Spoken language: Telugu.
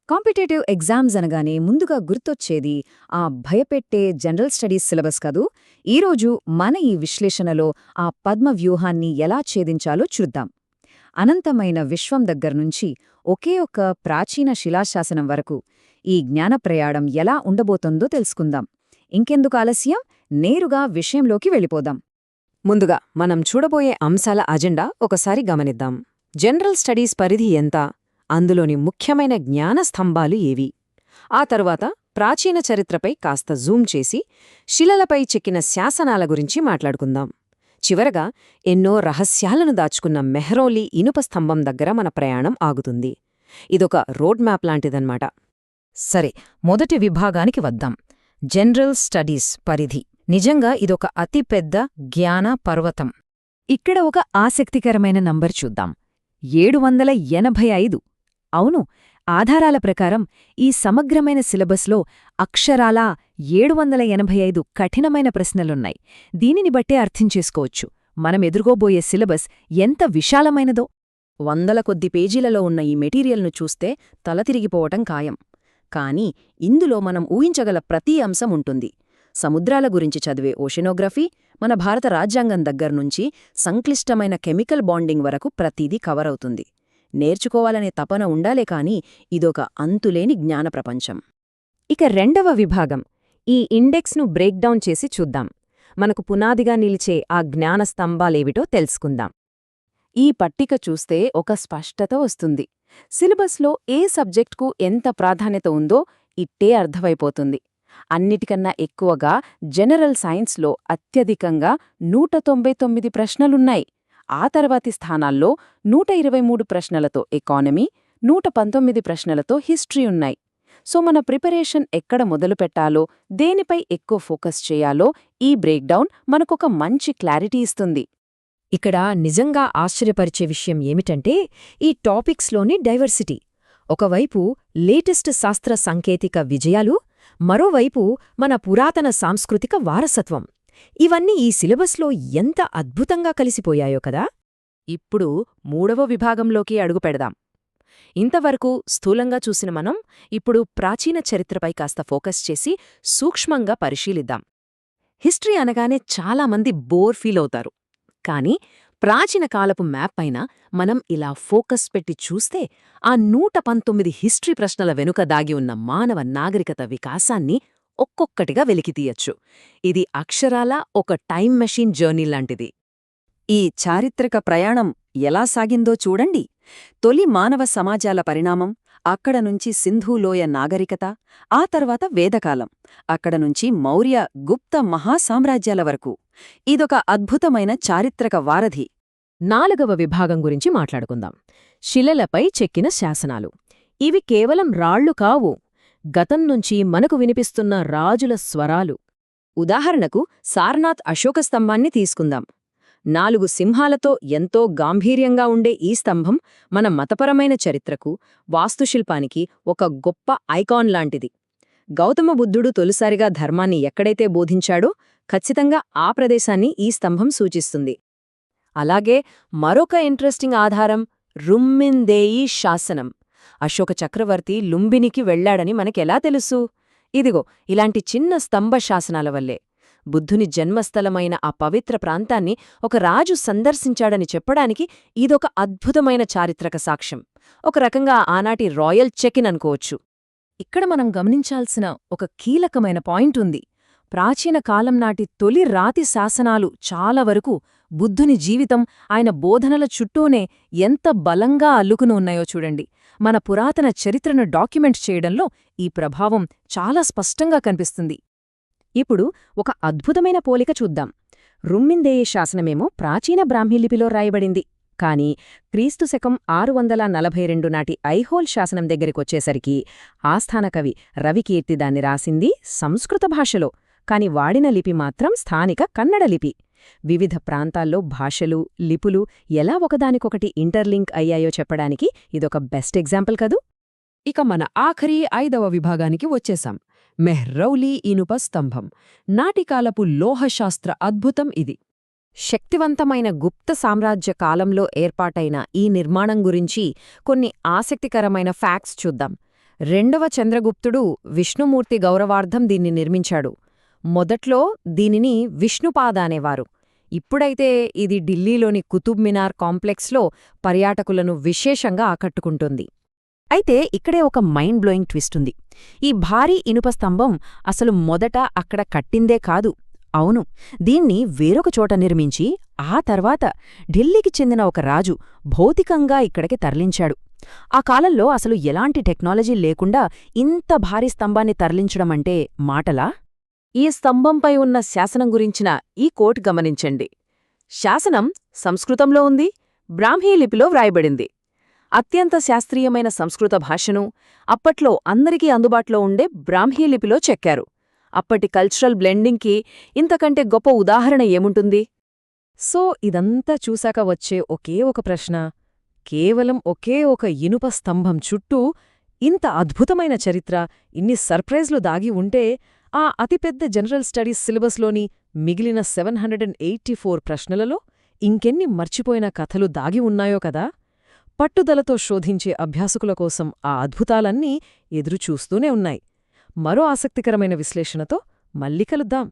కాంపిటేటివ్ ఎగ్జామ్స్ అనగానే ముందుగా గుర్తొచ్చేది ఆ భయపెట్టే జనరల్ స్టడీస్ సిలబస్ కదూ. ఈరోజు మన ఈ విశ్లేషణలో ఆ పద్మ వ్యూహాన్ని ఎలా ఛేదించాలో చూద్దాం. అనంతమైన విశ్వం దగ్గర్నుంచి ఒకే ఒక్క ప్రాచీన శిలాశాసనం వరకు ఈ జ్ఞాన ప్రయాణం ఎలా ఉండబోతోందో తెలుసుకుందాం. ఇంకెందుకు ఆలస్యం, నేరుగా విషయంలోకి వెళ్ళిపోదాం. ముందుగా మనం చూడబోయే అంశాల అజెండా ఒకసారి గమనిద్దాం. జనరల్ స్టడీస్ పరిధి ఎంత, అందులోని ముఖ్యమైన జ్ఞాన స్తంభాలు ఏవి, ఆ తరువాత ప్రాచీన చరిత్రపై కాస్త జూమ్ చేసి శిలలపై చెక్కిన శాసనాల గురించి మాట్లాడుకుందాం. చివరగా ఎన్నో రహస్యాలను దాచుకున్న మెహ్రౌలీ ఇనుప స్తంభం దగ్గర మన ప్రయాణం ఆగుతుంది. ఇదొక రోడ్ మ్యాప్ లాంటిదన్నమాట. సరే, మొదటి విభాగానికి వద్దాం. జనరల్ స్టడీస్ పరిధి. నిజంగా ఇదొక అతిపెద్ద జ్ఞాన పర్వతం. ఇక్కడ ఒక ఆసక్తికరమైన నంబర్ చూద్దాం. 785. అవును, ఆధారాల ప్రకారం ఈ సమగ్రమైన సిలబస్లో అక్షరాలా 785 కఠినమైన ప్రశ్నలున్నాయి. దీనిని బట్టే అర్థం చేసుకోవచ్చు మనం ఎదుర్కోబోయే సిలబస్ ఎంత విశాలమైనదో. వందల కొద్ది పేజీలలో ఉన్న ఈ మెటీరియల్ను చూస్తే తలతిరిగిపోవటం ఖాయం. కానీ ఇందులో మనం ఊహించగల ప్రతి అంశం ఉంటుంది. సముద్రాల గురించి చదివే ఓషనోగ్రఫీ, మన భారత రాజ్యాంగం దగ్గర్నుంచి సంక్లిష్టమైన కెమికల్ బాండింగ్ వరకు ప్రతిదీ కవర్ అవుతుంది. నేర్చుకోవాలనే తపన ఉండాలే కాని ఇదొక అంతులేని జ్ఞాన ప్రపంచం. ఇక రెండవ విభాగం, ఈ ఇండెక్స్ను బ్రేక్డౌన్ చేసి చూద్దాం. మనకు పునాదిగా నిలిచే ఆ జ్ఞాన స్తంభాలేవిటో తెలుసుకుందాం. ఈ పట్టిక చూస్తే ఒక స్పష్టత వస్తుంది. సిలబస్లో ఏ సబ్జెక్ట్కు ఎంత ప్రాధాన్యత ఉందో ఇట్టే అర్థమైపోతుంది. అన్నిటికన్నా ఎక్కువగా జనరల్ సైన్స్లో అత్యధికంగా 199 ప్రశ్నలున్నాయి. ఆ తర్వాతి స్థానాల్లో 123 ప్రశ్నలతో ఎకానమీ, 119 ప్రశ్నలతో హిస్టరీ ఉన్నాయి. సో మన ప్రిపరేషన్ ఎక్కడ మొదలుపెట్టాలో, దేనిపై ఎక్కువ ఫోకస్ చేయాలో ఈ బ్రేక్డౌన్ మనకొక మంచి క్లారిటీ ఇస్తుంది. ఇక్కడ నిజంగా ఆశ్చర్యపరిచే విషయం ఏమిటంటే ఈ టాపిక్స్లోని డైవర్సిటీ. ఒకవైపు లేటెస్ట్ శాస్త్ర సాంకేతిక విజయాలు, మరోవైపు మన పురాతన సాంస్కృతిక వారసత్వం. ఇవన్నీ ఈ సిలబస్లో ఎంత అద్భుతంగా కలిసిపోయాయో కదా. ఇప్పుడు మూడవ విభాగంలోకి అడుగుపెడదాం. ఇంతవరకు స్థూలంగా చూసిన మనం ఇప్పుడు ప్రాచీన చరిత్రపై కాస్త ఫోకస్ చేసి సూక్ష్మంగా పరిశీలిద్దాం. హిస్టరీ అనగానే చాలామంది బోర్ ఫీల్ అవుతారు. కానీ ప్రాచీన కాలపు మ్యాప్ పైన మనం ఇలా ఫోకస్ పెట్టి చూస్తే ఆ 119 హిస్టరీ ప్రశ్నల వెనుక దాగి ఉన్న మానవ నాగరికత వికాసాన్ని ఒక్కొక్కటిగా వెలికితీయచ్చు. ఇది అక్షరాలా ఒక టైం మెషీన్ జర్నీ లాంటిది. ఈ చారిత్రక ప్రయాణం ఎలా సాగిందో చూడండి. తొలి మానవ సమాజాల పరిణామం, అక్కడ నుంచి సింధూలోయ నాగరికత, ఆ తర్వాత వేదకాలం, అక్కడ నుంచి మౌర్య, గుప్త మహాసామ్రాజ్యాల వరకు. ఇదొక అద్భుతమైన చారిత్రక వారధి. నాలుగవ విభాగం గురించి మాట్లాడుకుందాం. శిలలపై చెక్కిన శాసనాలు. ఇవి కేవలం రాళ్లు కావు, గతం నుంచి మనకు వినిపిస్తున్న రాజుల స్వరాలు. ఉదాహరణకు సారనాథ్ అశోక స్తంభాన్ని తీసుకుందాం. 4 సింహాలతో ఎంతో గాంభీర్యంగా ఉండే ఈ స్తంభం మన మతపరమైన చరిత్రకు, వాస్తుశిల్పానికి ఒక గొప్ప ఐకాన్ లాంటిది. గౌతమ బుద్ధుడు తొలిసారిగా ధర్మాన్ని ఎక్కడైతే బోధించాడో ఖచ్చితంగా ఆ ప్రదేశాన్ని ఈ స్తంభం సూచిస్తుంది. అలాగే మరొక ఇంట్రెస్టింగ్ ఆధారం రుమ్మిందేయి శాసనం. అశోక చక్రవర్తి లుంబినికి వెళ్లాడని మనకెలా తెలుసు? ఇదిగో ఇలాంటి చిన్న స్తంభ శాసనాల వల్లే. బుద్ధుని జన్మస్థలమైన ఆ పవిత్ర ప్రాంతాన్ని ఒక రాజు సందర్శించాడని చెప్పడానికి ఇదొక అద్భుతమైన చారిత్రక సాక్ష్యం. ఒక రకంగా ఆనాటి రాయల్ చెకిన్ అనుకోవచ్చు. ఇక్కడ మనం గమనించాల్సిన ఒక కీలకమైన పాయింట్ ఉంది. ప్రాచీన కాలం నాటి తొలి రాతి శాసనాలు చాలా వరకు బుద్ధుని జీవితం, ఆయన బోధనల చుట్టూనే ఎంత బలంగా అల్లుకుని ఉన్నాయో చూడండి. మన పురాతన చరిత్రను డాక్యుమెంట్ చేయడంలో ఈ ప్రభావం చాలా స్పష్టంగా కనిపిస్తుంది. ఇప్పుడు ఒక అద్భుతమైన పోలిక చూద్దాం. రుమ్మిందేయి శాసనమేమో ప్రాచీన బ్రాహ్మీలిపిలో రాయబడింది. కాని క్రీస్తు శకం 642 నాటి ఐహోల్ శాసనం దగ్గరికొచ్చేసరికి ఆస్థాన కవి రవికీర్తి దాన్ని రాసింది సంస్కృత భాషలో, కాని వాడిన లిపి మాత్రం స్థానిక కన్నడ లిపి. వివిధ ప్రాంతాల్లో భాషలు, లిపులు ఎలా ఒకదానికొకటి ఇంటర్లింక్ అయ్యాయో చెప్పడానికి ఇదొక బెస్ట్ ఎగ్జాంపుల్ కదూ. ఇక మన ఆఖరి 5వ విభాగానికి వచ్చేశాం. మెహ్రౌలీ ఇనుప స్తంభం. నాటికాలపు లోహశాస్త్ర అద్భుతం ఇది. శక్తివంతమైన గుప్త సామ్రాజ్య కాలంలో ఏర్పాటైన ఈ నిర్మాణం గురించి కొన్ని ఆసక్తికరమైన ఫ్యాక్ట్స్ చూద్దాం. రెండవ చంద్రగుప్తుడు విష్ణుమూర్తి గౌరవార్థం దీన్ని నిర్మించాడు. మొదట్లో దీనిని విష్ణుపాద అనేవారు. ఇప్పుడైతే ఇది ఢిల్లీలోని కుతుబ్ మినార్ కాంప్లెక్స్లో పర్యాటకులను విశేషంగా ఆకట్టుకుంటుంది. అయితే ఇక్కడే ఒక మైండ్ బ్లోయింగ్ ట్విస్ట్ ఉంది. ఈ భారీ ఇనుప స్తంభం అసలు మొదట అక్కడ కట్టిందే కాదు. అవును, దీన్ని వేరొక చోట నిర్మించి ఆ తర్వాత ఢిల్లీకి చెందిన ఒక రాజు భౌతికంగా ఇక్కడికి తరలించాడు. ఆ కాలంలో అసలు ఎలాంటి టెక్నాలజీ లేకుండా ఇంత భారీ స్తంభాన్ని తరలించడమంటే మాటలా? ఈ స్తంభంపై ఉన్న శాసనం గురించిన ఈ కోట్ గమనించండి. శాసనం సంస్కృతంలో ఉంది, బ్రాహ్మీ లిపిలో వ్రాయబడింది. అత్యంత శాస్త్రీయమైన సంస్కృత భాషను అప్పట్లో అందరికీ అందుబాటులో ఉండే బ్రాహ్మీ లిపిలో చెక్కారు. అప్పటి కల్చరల్ బ్లెండింగ్కి ఇంతకంటే గొప్ప ఉదాహరణ ఏముంటుంది? సో ఇదంతా చూశాక వచ్చే ఒకే ఒక ప్రశ్న, కేవలం ఒకే ఒక ఇనుప స్తంభం చుట్టూ ఇంత అద్భుతమైన చరిత్ర, ఇన్ని సర్ప్రైజ్లు దాగి ఉంటే ఆ అతిపెద్ద జనరల్ స్టడీస్ సిలబస్లోని మిగిలిన 784 ప్రశ్నలలో ఇంకెన్ని మర్చిపోయిన కథలు దాగి ఉన్నాయో కదా? పట్టుదలతో శోధించే అభ్యాసకుల కోసం ఆ అద్భుతాలన్నీ ఎదురుచూస్తూనే ఉన్నాయి. మరో ఆసక్తికరమైన విశ్లేషణతో మళ్ళీ కలుద్దాం.